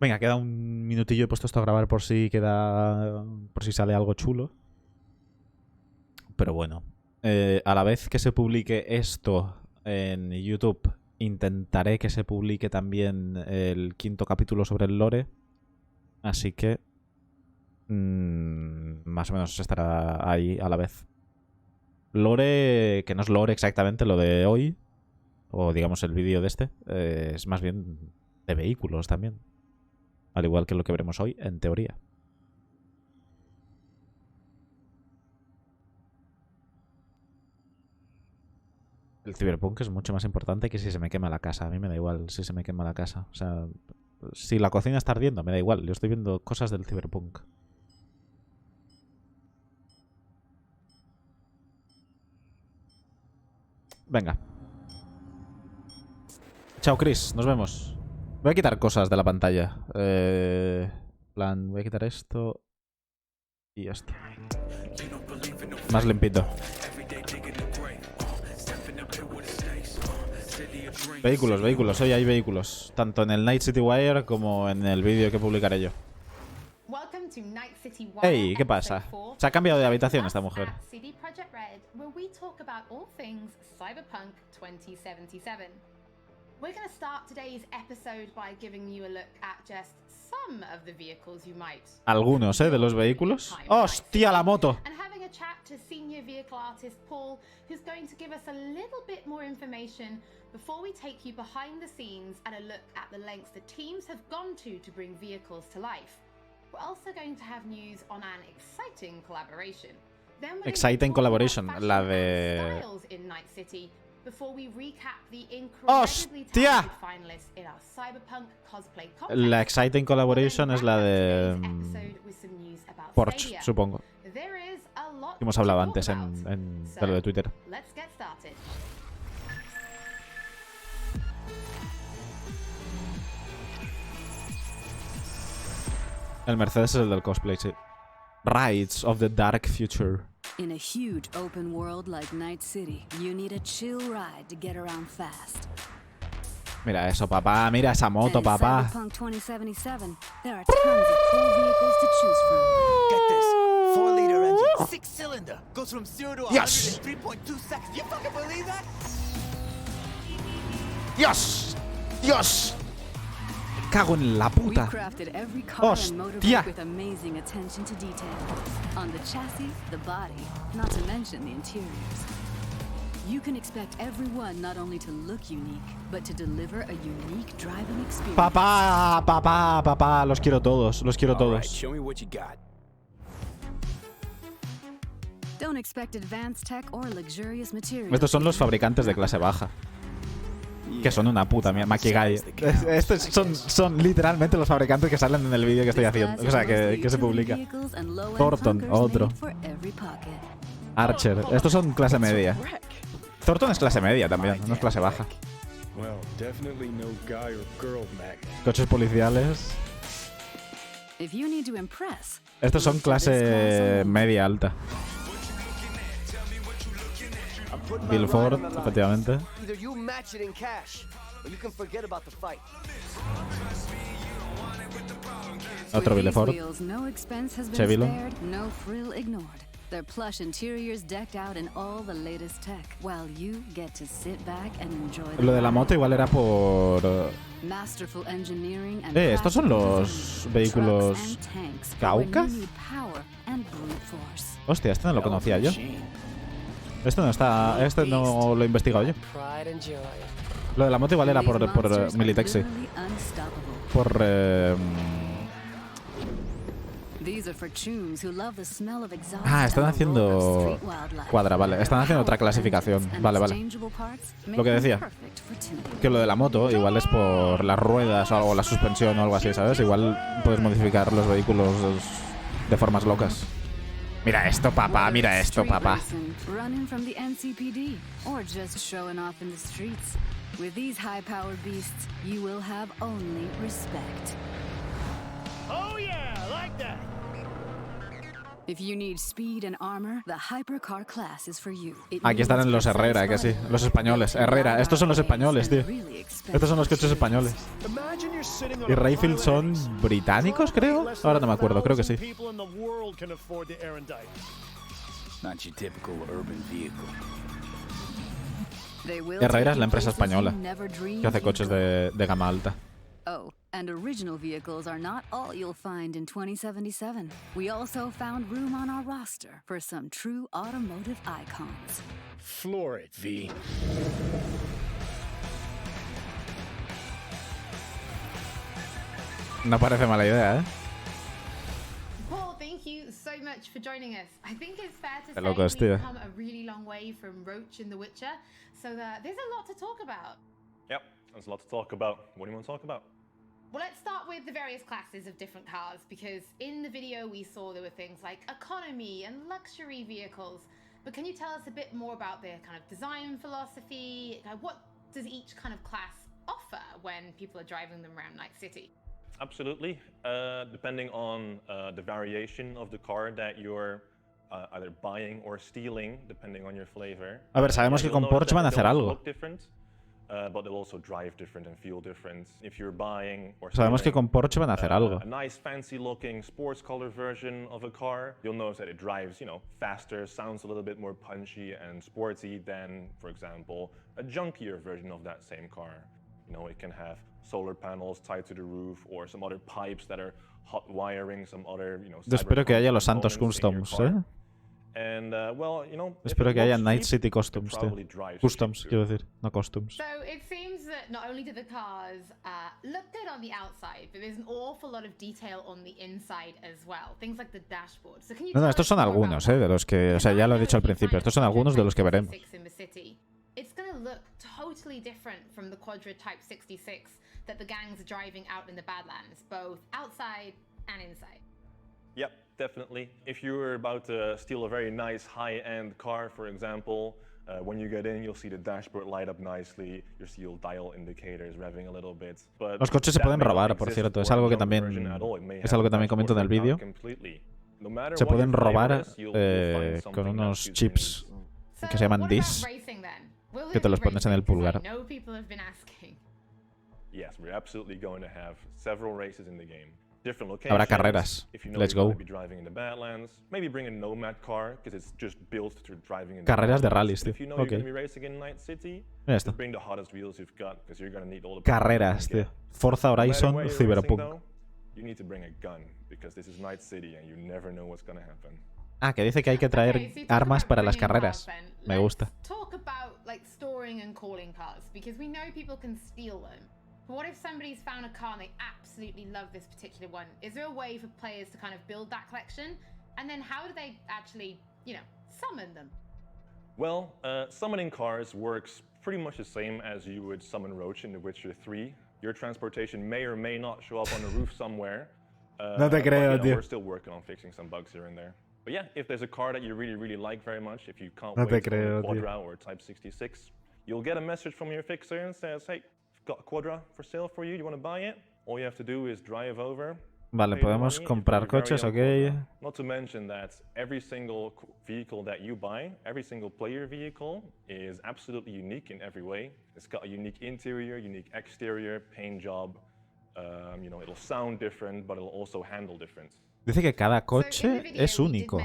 Venga, queda un minutillo. He puesto esto a grabar por si sale algo chulo. Pero bueno, a la vez que se publique esto en YouTube, intentaré que se publique también el 5º capítulo sobre el lore. Así que más o menos estará ahí a la vez. Lore, que no es lore exactamente lo de hoy, o digamos el vídeo de este, es más bien de vehículos también. Al igual que lo que veremos hoy, en teoría. El Cyberpunk es mucho más importante que si se me quema la casa. A mí me da igual si se me quema la casa. O sea, si la cocina está ardiendo, me da igual. Yo estoy viendo cosas del Cyberpunk. Venga. Chao, Chris. Nos vemos. Voy a quitar cosas de la pantalla. Plan, voy a quitar esto y esto. Más limpito. Vehículos, vehículos. Hoy hay vehículos. Tanto en el Night City Wire como en el vídeo que publicaré yo. Hey, ¿qué pasa? Se ha cambiado de habitación esta mujer. We're going to start today's episode by giving you a look at just some of the vehicles you might. Algunos, de los vehículos. ¡Hostia, la moto! And having a chat to senior vehicle artist Paul, who's going to give us a little bit more information before we take you behind the scenes and a look at the lengths the teams have gone to bring vehicles to life. We're also going to have news on an exciting collaboration. Exciting collaboration, la de... in Night City. Before we recap the incredibly talented finalists in our Cyberpunk cosplay contest. La exciting collaboration es la de Porsche, supongo. Hemos hablado antes en lo de Twitter. El Mercedes es el del cosplay, sí. Rides of the Dark Future. In a huge open world like Night City, you need a chill ride to get around fast. Mira eso, papá. Mira esa moto, papá. Cyberpunk 2077, there are tons of cool vehicles to choose from. Get this. 4-liter engine, 6-cylinder. Goes from 0 to 100 in 3.2 seconds. You fucking believe that? ¡Dios! ¡Dios! Cago en la puta. ¡Hostia! Papá, papá, papá, los quiero todos, los quiero todos. Estos son los fabricantes de clase baja. Que son una puta mierda. Makigai. Estos son literalmente los fabricantes que salen en el vídeo que estoy haciendo. O sea, que se publica. Thornton, otro. Archer. Estos son clase media. Thornton es clase media también, no es clase baja. Coches policiales. Estos son clase media alta. Bill Ford, efectivamente. Otro Bill Ford. Chevilo. Lo de la moto igual era por... estos son los vehículos Cauca. Hostia, este no lo conocía yo. Este no lo he investigado yo. Lo de la moto igual era por Militech, sí. Por... están haciendo... Cuadra, vale. Están haciendo otra clasificación. Vale, vale. Lo que decía. Que lo de la moto igual es por las ruedas o algo, la suspensión o algo así, ¿sabes? Igual puedes modificar los vehículos de formas locas. Mira esto, papá, mira esto, papá. If you need speed and armor, the hypercar class is for you. Aquí están los Herrera, que sí. Los españoles. Herrera. Estos son los españoles, tío. Estos son los coches españoles. Y Rayfield son británicos, creo. Ahora no me acuerdo, creo que sí. Herrera es la empresa española que hace coches de gama alta. Oh, and original vehicles are not all you'll find in 2077. We also found room on our roster for some true automotive icons. Floor it, V. No parece mala idea, ¿eh? Paul, thank you so much for joining us. I think it's fair to Qué say locos, we've tío. come a really long way from Roach in The Witcher, so there's a lot to talk about. Yep, there's a lot to talk about. What do you want to talk about? Well, let's start with the various classes of different cars, because in the video we saw there were things like economy and luxury vehicles. But can you tell us a bit more about their kind of design philosophy? What does each kind of class offer when people are driving them around Night City? Absolutely. Depending on the variation of the car that you're either buying or stealing, depending on your flavor. A ver, sabemos que con Porsche van a hacer algo. But they'll also drive different and feel different. If you're buying or Sabemos que con Porsche van a hacer algo. A nice fancy looking sports color version of a car, you'll notice that it drives, you know, faster, sounds a little bit more punchy and sportsy than, for example, a junkier version of that same car. You know, it can have solar panels tied to the roof or some other pipes that are hot wiring, some other, you know, Espero que haya los Santos Customs, ¿eh? And, well, you know, espero que haya Night City Customs, tío. Customs, quiero decir, no costumes. So it seems that not only do the cars look good on the outside, but there's an awful lot of detail on the inside as well. Things like the dashboard. So can you No, estos son algunos, de los que, o sea, ya lo he dicho al principio, estos son algunos de los que veremos. It's going to look totally different from the Quadra Type 66 that the gangs are driving out in the Badlands, both outside and inside. Yep, definitely. If you're about to steal a very nice high-end car, for example, when you get in, you'll see the dashboard light up nicely. You'll see your dial indicators revving a little bit. But los coches se pueden robar, por cierto. Es algo que también comento en el vídeo. Se pueden robar con unos chips que se llaman DIS, que te los pones en el pulgar. Yes, we're absolutely going to have several races in the game. Habrá carreras. Let's go. Carreras de rallies, tío. Ok. Mira esto. Carreras, tío. Forza Horizon Cyberpunk. Ah, que dice que hay que traer armas para las carreras. Me gusta. But what if somebody's found a car and they absolutely love this particular one? Is there a way for players to kind of build that collection? And then how do they actually, you know, summon them? Well, summoning cars works pretty much the same as you would summon Roach in The Witcher 3. Your transportation may or may not show up on the roof somewhere. No te creo, tío. We're still working on fixing some bugs here and there. But yeah, if there's a car that you really, really like very much, if you can't wait for Quadra or Type 66, you'll get a message from your fixer and says, hey, got a Quadra for sale for you. You want to buy it? All you have to do is drive over. Vale, podemos comprar coches, ok. Not to mention that every single vehicle that you buy, every single player vehicle, is absolutely unique in every way. It's got a unique interior, unique exterior, paint job. You know, it'll sound different, but it'll also handle different. Dice que cada coche es único.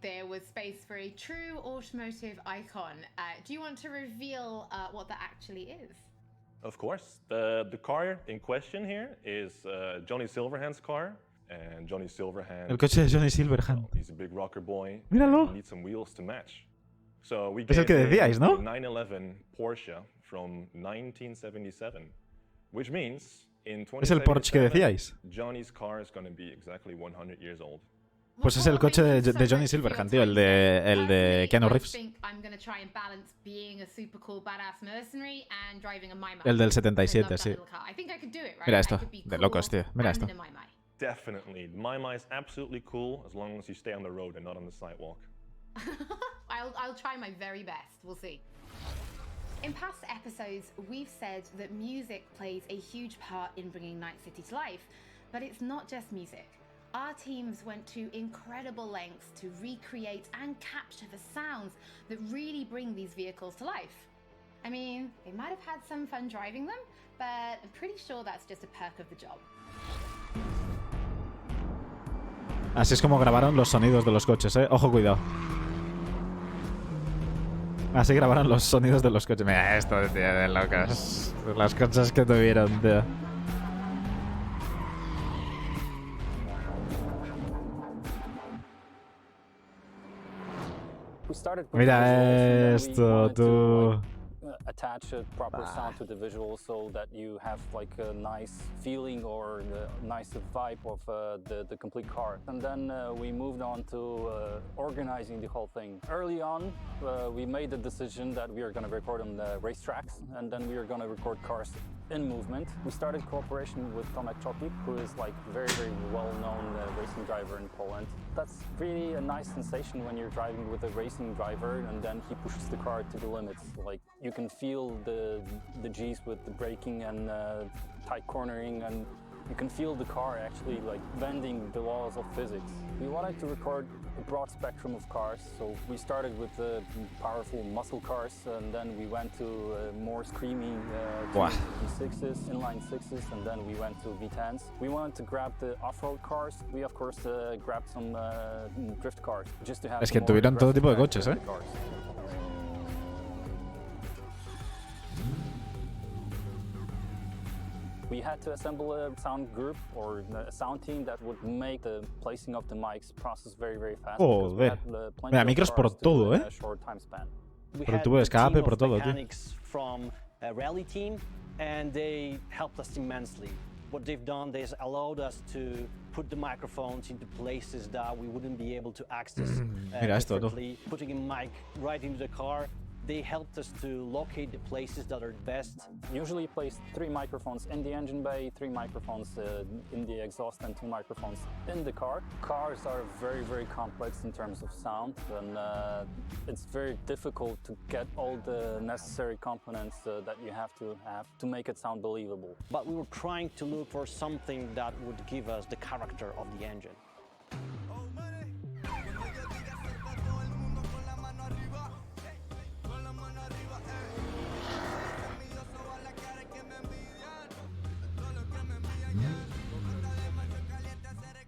There was space for a true automotive icon. Do you want to reveal what that actually is? Of course. The car in question here is Johnny Silverhand's car. And Johnny Silverhand, el coche de Johnny Silverhand. He's a big rocker boy. Míralo. He needs some wheels to match. So we es el que decíais, ¿no? 911 Porsche from 1977, which means in 2077, es el Porsche que decíais. Johnny's car is going to be exactly 100 years old. Pues es el coche de Johnny Silverhand, tío, el de Keanu Reeves. El del 77, sí. Mira esto, de locos, tío. Mira esto. Definitely. My is absolutely cool as long as you stay on the road and not on the sidewalk. I'll try my very best. We'll see. In past episodes, we've said that music plays a huge part in bringing Night City to life, but it's not just music. Our teams went to incredible lengths to recreate and capture the sounds that really bring these vehicles to life. I mean, they might have had some fun driving them, but I'm pretty sure that's just a perk of the job. Así es como grabaron los sonidos de los coches, ¿eh? Ojo, cuidado. Así grabaron los sonidos de los coches. Mira esto, tío, de locos. Las cosas que tuvieron, tío. Mira esto, tú. Attach a proper sound to the visual so that you have like a nice feeling or a nice vibe of the complete car. And then we moved on to organizing the whole thing. Early on, we made the decision that we are going to record on the racetracks, and then we are going to record cars in movement. We started cooperation with Tomek Chopik, who is like very, very well-known racing driver in Poland. That's really a nice sensation when you're driving with a racing driver and then he pushes the car to the limits. Like you can feel the G's with the braking and tight cornering, and you can feel the car actually like bending the laws of physics. We wanted to record a broad spectrum of cars, so we started with the powerful muscle cars, and then we went to more screaming V6s, inline 6s, and then we went to V10s. We wanted to grab the off-road cars. We of course grabbed some drift cars just to have. Es que tuvieron todo tipo de coches, ¿eh? We had to assemble a sound group or a sound team that would make the placing of the mics process very, very fast. Joder. Mira, micros por todo, ¿eh? Por el tubo de escape, por todo, tío. From a rally team, and they helped us immensely. What they've done, they allowed us to put the microphones into places that we wouldn't be able to access differently. Putting a mic right into the car. They helped us to locate the places that are best. Usually place 3 microphones in the engine bay, 3 microphones in the exhaust, and 2 microphones in the car. Cars are very, very complex in terms of sound, and it's very difficult to get all the necessary components that you have to make it sound believable. But we were trying to look for something that would give us the character of the engine.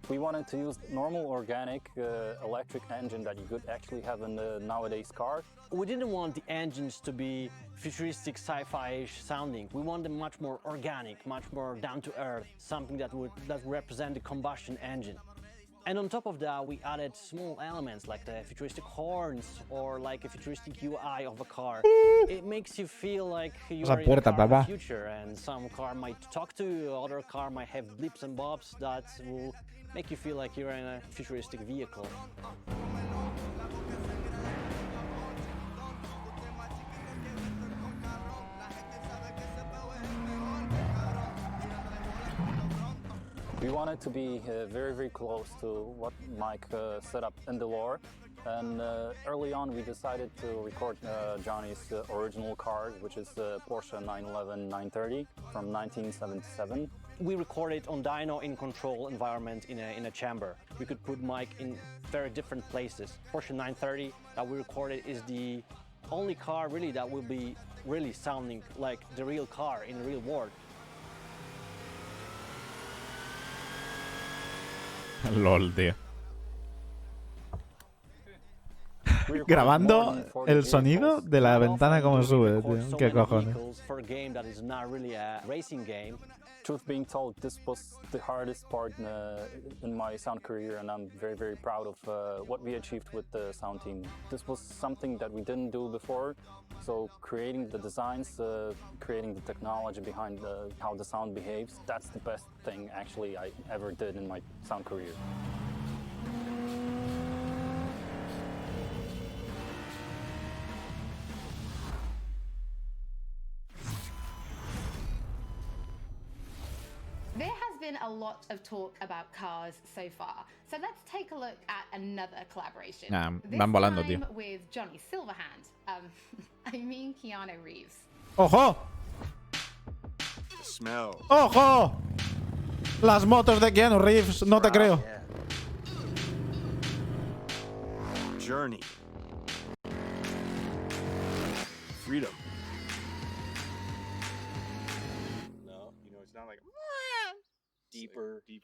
We wanted to use normal organic electric engine that you could actually have in the nowadays car. We didn't want the engines to be futuristic sci-fi-ish sounding. We want them much more organic, much more down to earth, something that would represent the combustion engine. And on top of that, we added small elements like the futuristic horns or like a futuristic UI of a car. It makes you feel like you are in the future, and some car might talk to you, other car might have blips and bobs that will make you feel like you're in a futuristic vehicle. We wanted to be very, very close to what Mike set up in the lore, and early on we decided to record Johnny's original car, which is the Porsche 911 930 from 1977. We recorded on dyno in control environment in a chamber. We could put Mike in very different places. Porsche 930 that we recorded is the only car really that will be really sounding like the real car in the real world. LOL, tío. Grabando el sonido de la ventana como sube, tío. ¿Qué cojones? Truth being told, this was the hardest part in my sound career, and I'm very, very proud of what we achieved with the sound team. This was something that we didn't do before, so creating the designs, creating the technology behind how the sound behaves, that's the best thing actually I ever did in my sound career. There has been a lot of talk about cars so far, so let's take a look at another collaboration. Van volando, tío. With Johnny Silverhand. I mean Keanu Reeves. ¡Ojo! Smell. ¡Ojo! Las motos de Keanu Reeves, no te creo. Yeah. journey. Freedom. No, you know, it's not like deeper. Deep.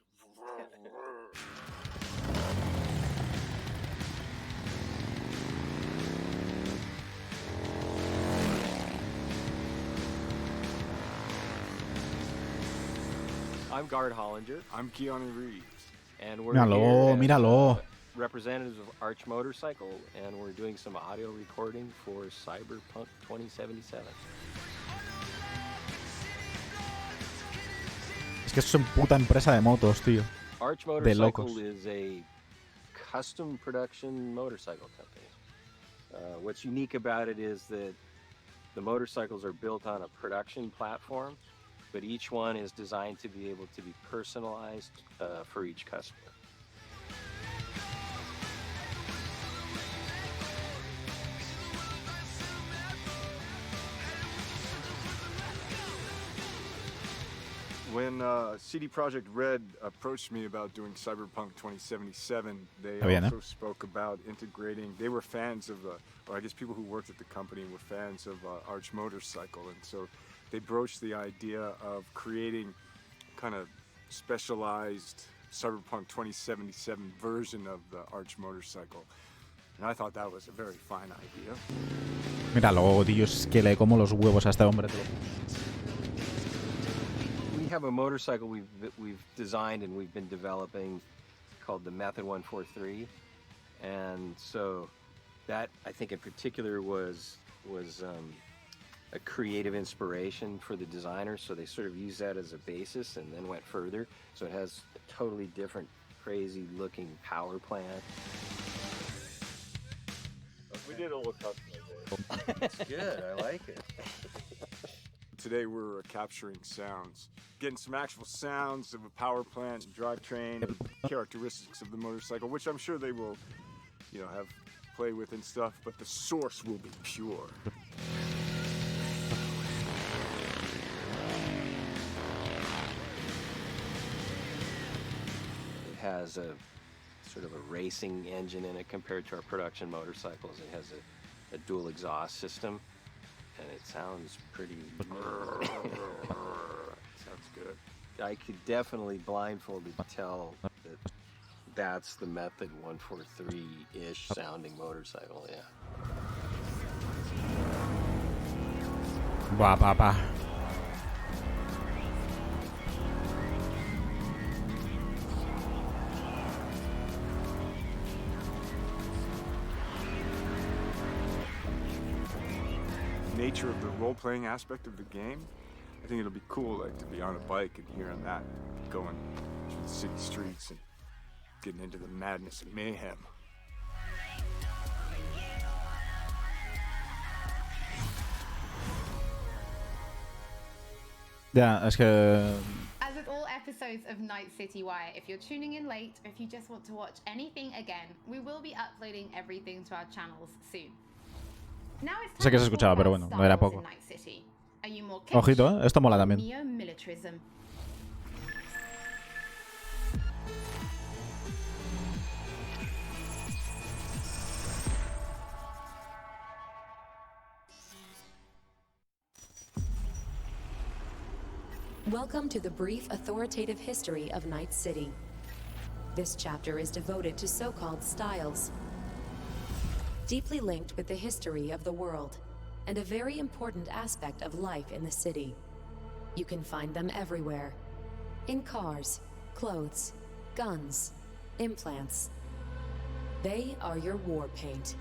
I'm Guard Hollinger, I'm Keanu Reeves. and we're Míralo, here as, míralo. representatives of Arch Motorcycle, and we're doing some audio recording for Cyberpunk 2077. Es que es una puta empresa de motos, tío. Arch De locos. Motorcycle is a custom production motorcycle company. What's unique about it is that the motorcycles are built on a production platform, but each one is designed to be able to be personalized for each customer. When CD Projekt Red approached me about doing Cyberpunk 2077, they Está bien, also spoke about integrating. They were fans of, or I guess people who worked at the company were fans of Arch Motorcycle, and so they broached the idea of creating kind of specialized Cyberpunk 2077 version of the Arch Motorcycle. And I thought that was a very fine idea. Míralo, tío, es que le como los huevos a este hombre, tío. We have a motorcycle we've designed and we've been developing called the Method 143, and so that I think in particular was a creative inspiration for the designers. So they sort of used that as a basis and then went further. So it has a totally different, crazy-looking power plant. We did a little customization. It's good. I like it. Today we're capturing sounds, getting some actual sounds of a power plant, drivetrain, characteristics of the motorcycle, which I'm sure they will, you know, have play with and stuff, but the source will be pure. It has a sort of a racing engine in it compared to our production motorcycles. It has a dual exhaust system, and it sounds pretty. Sounds good. I could definitely blindfolded tell that that's the Method 143-ish sounding motorcycle. Yeah. Buah, papá. Nature of the role-playing aspect of the game, I think it'll be cool, like to be on a bike and hearing that, going through the city streets and getting into the madness and mayhem. Ya, es que... As with all episodes of Night City Wire, if you're tuning in late or if you just want to watch anything again, we will be uploading everything to our channels soon. Now it's time Sé que se to escuchaba, talk pero about bueno, Star no era Wars poco. in Night City. Are you more Ojito, esto mola or también. neo-militarism? Welcome to the brief authoritative history of Night City. This chapter is devoted to so-called styles, deeply linked with the history of the world, and a very important aspect of life in the city. You can find them everywhere. In cars, clothes, guns, implants. They are your war paint.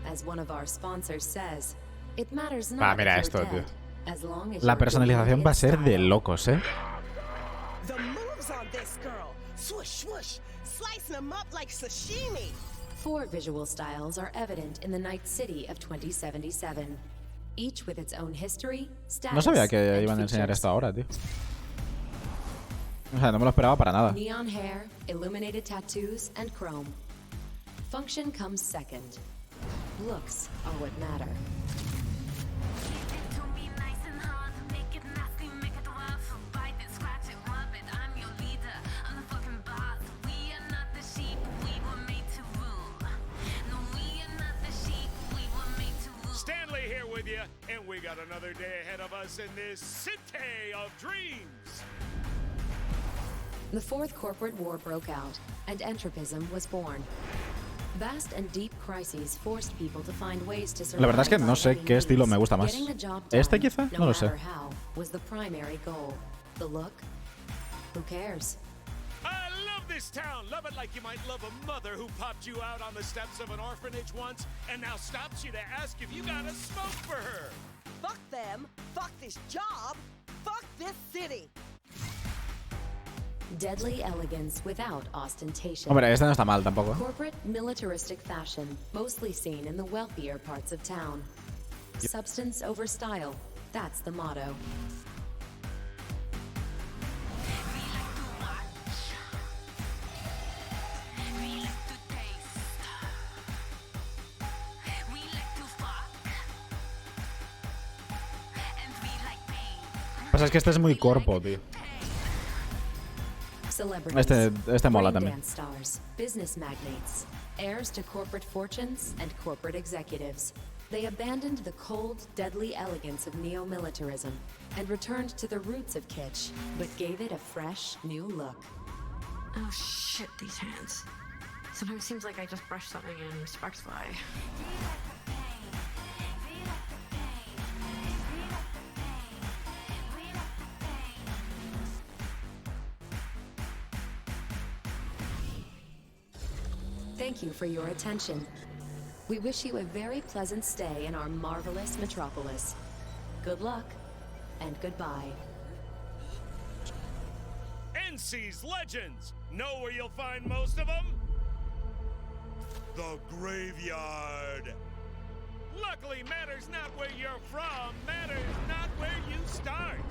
As one of our sponsors says, it matters not mira if esto, you're tío. dead, as long as La you're doing personalización it va a in ser de style. locos, ¿eh? The moves on this girl. Swoosh, swoosh. Slicing them up like sashimi. 4 visual styles are evident in the Night City of 2077, each with its own history, status, No sabía que and iban a enseñar features. esto ahora, tío. O sea, no me lo esperaba para nada. Neon hair, illuminated tattoos, and chrome. Function comes second. Looks are what matter. got another day ahead of us in this city of dreams. The fourth corporate war broke out, and entropism was born. Vast and deep crises forced people to find ways to survive. La verdad es que no sé qué estilo me gusta más. ¿Este quizá? No lo sé. Was the primary goal. The look? Who cares? I love this town. Love it like you might love a mother who popped you out on the steps of an orphanage once and now stops you to ask if you got a smoke for her. Fuck them. Fuck this job. Fuck this city. Deadly elegance without ostentation. Hombre, este no está mal tampoco. Corporate militaristic fashion, mostly seen in the wealthier parts of town. Substance over style. That's the motto. Pasa es que este es muy corpo, tío. Este mola también. Stars, business magnates, heirs to corporate fortunes and corporate executives. They abandoned the cold, deadly elegance of neo-militarism and returned to the roots of kitsch, but gave it a fresh, new look. Oh shit, these hands. Sometimes it seems like I just brushed something and sparks fly. Thank you for your attention. We wish you a very pleasant stay in our marvelous metropolis. Good luck, and goodbye. NC's legends! Know where you'll find most of them? The graveyard! Luckily, matters not where you're from, matters not where you start.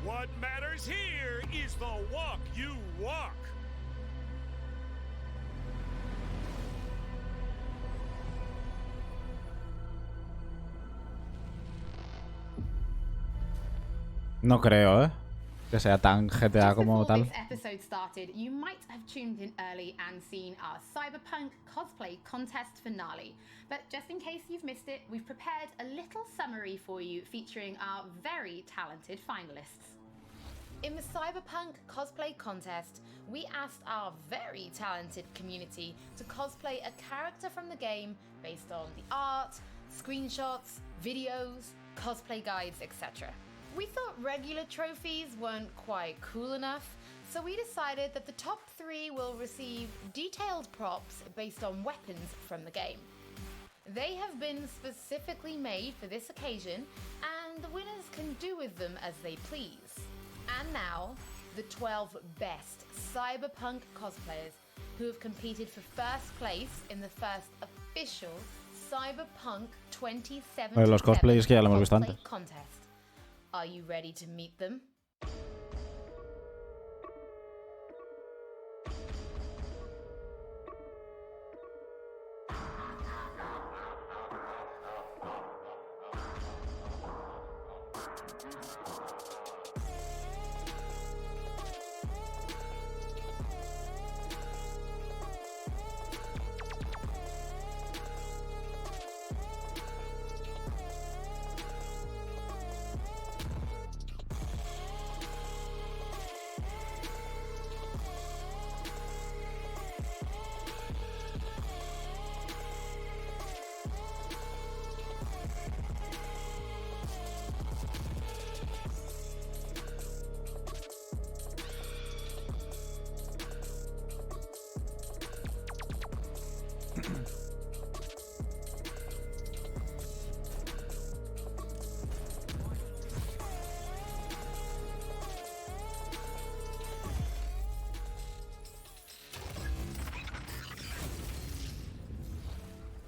What matters here is the walk you walk. No creo, que sea tan GTA como tal. This episode started, you might have tuned in early and seen our Cyberpunk cosplay contest finale. But just in case you've missed it, we've prepared a little summary for you featuring our very talented finalists. In the Cyberpunk cosplay contest, we asked our very talented community to cosplay a character from the game based on the art, screenshots, videos, cosplay guides, etc. We thought regular trophies weren't quite cool enough, so we decided that the top 3 will receive detailed props based on weapons from the game. They have been specifically made for this occasion, and the winners can do with them as they please. And now, the 12 best Cyberpunk cosplayers who have competed for first place in the first official Cyberpunk 2077 Los cosplays que ya lo hemos visto antes. contest. Are you ready to meet them?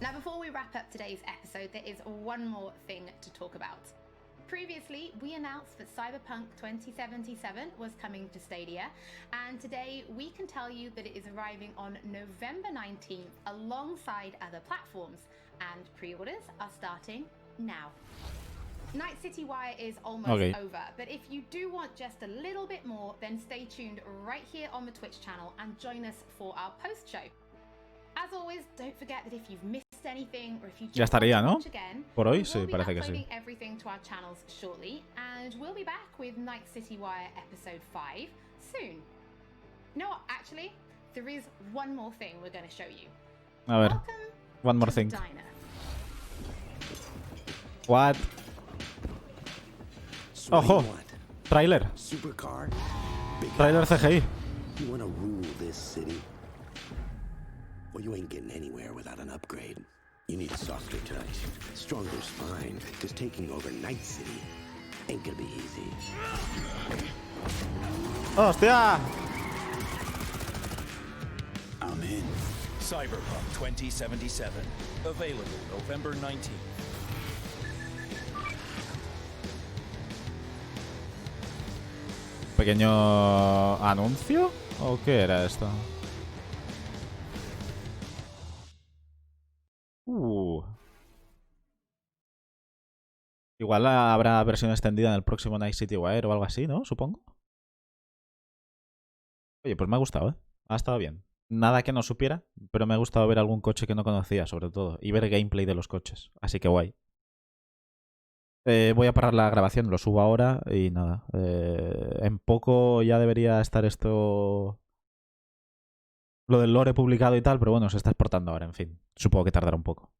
Now, before we wrap up today's episode, there is one more thing to talk about. Previously, we announced that Cyberpunk 2077 was coming to Stadia, and today we can tell you that it is arriving on November 19th alongside other platforms, and pre-orders are starting now. Night City Wire is almost over, but if you do want just a little bit more, then stay tuned right here on the Twitch channel and join us for our post show. As always, don't forget that if you've missed Ya estaría, ¿no? Por hoy sí, parece que sí. A ver, one more thing. What? ¡Ojo! Trailer. Trailer CGI. You wanna rule this city? Well, you ain't getting anywhere without an upgrade. You need a softer touch, stronger spine, because taking over Night City ain't gonna be easy. ¡Hostia! I'm in. Cyberpunk 2077. Available November 19th. ¿Pequeño anuncio? ¿O qué era esto? Igual habrá versión extendida en el próximo Night City Wire o algo así, ¿no? Supongo. Oye, pues me ha gustado, ¿eh? Ha estado bien. Nada que no supiera, pero me ha gustado ver algún coche que no conocía, sobre todo. Y ver gameplay de los coches. Así que guay. Voy a parar la grabación, lo subo ahora y nada. En poco ya debería estar esto... Lo del lore publicado y tal, pero bueno, se está exportando ahora, en fin. Supongo que tardará un poco.